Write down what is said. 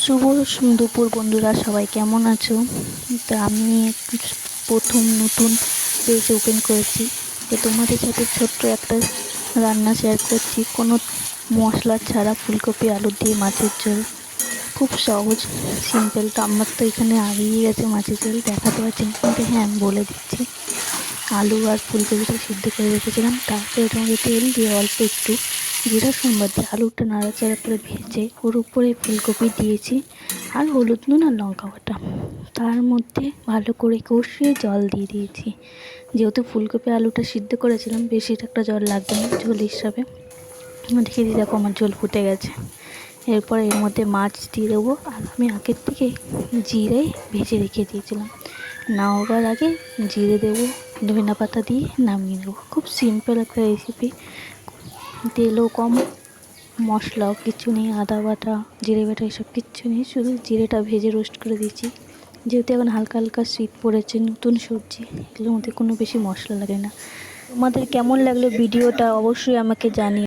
শুভ দুপুর বন্ধুরা, সবাই কেমন আছো? তো আমি প্রথম নতুন পেজ ওপেন করেছি। তো তোমাদের সাথে ছোট্ট একটা রান্না শেয়ার করছি, কোনো মশলা ছাড়া ফুলকপি আলু দিয়ে মাছের ঝোল। খুব সহজ, সিম্পল। তো আমার তো এখানে আগেই গেছে মাছের ঝোল, দেখাতে পারছি না, কিন্তু হ্যাঁ আমি বলে দিচ্ছি। আলু আর ফুলকপিটা সিদ্ধ করে রেখেছিলাম, তারপরে ওটার মধ্যে তেল দিয়ে অল্প একটু জিরা সম্বার দিয়ে আলুটা নাড়াচাড়া করে ভেজে ওর উপরে ফুলকপি দিয়েছি, আর হলুদ, নুন আর লঙ্কা বাটা। তার মধ্যে ভালো করে কষিয়ে জল দিয়ে দিয়েছি। যেহেতু ফুলকপি আলুটা সিদ্ধ করেছিলাম, বেশি একটা জল লাগবে না ঝোল হিসাবে। দেখে দিয়ে দেখো আমার ঝোল ফুটে গেছে। এরপর এর মধ্যে মাছ দিয়ে দেবো, আর আমি আগের থেকে জিরে ভেজে রেখে দিয়েছিলাম। নামাবার আগে জিরে দেবো, ধনিয়া পাতা দিয়ে নামিয়ে নেবো। খুব সিম্পল একটা রেসিপি, তেলও কম, মশলাও কিছু নেই, আদা বাটা, জিরে বাটা এসব কিচ্ছু নেই, শুধু জিরেটা ভেজে রোস্ট করে দিয়েছি। যেহেতু এখন হালকা হালকা শীত পড়েছে, নতুন সবজি, এগুলোর মধ্যে কোনো বেশি মশলা লাগে না। তোমাদের কেমন লাগলো ভিডিওটা অবশ্যই আমাকে জানিও।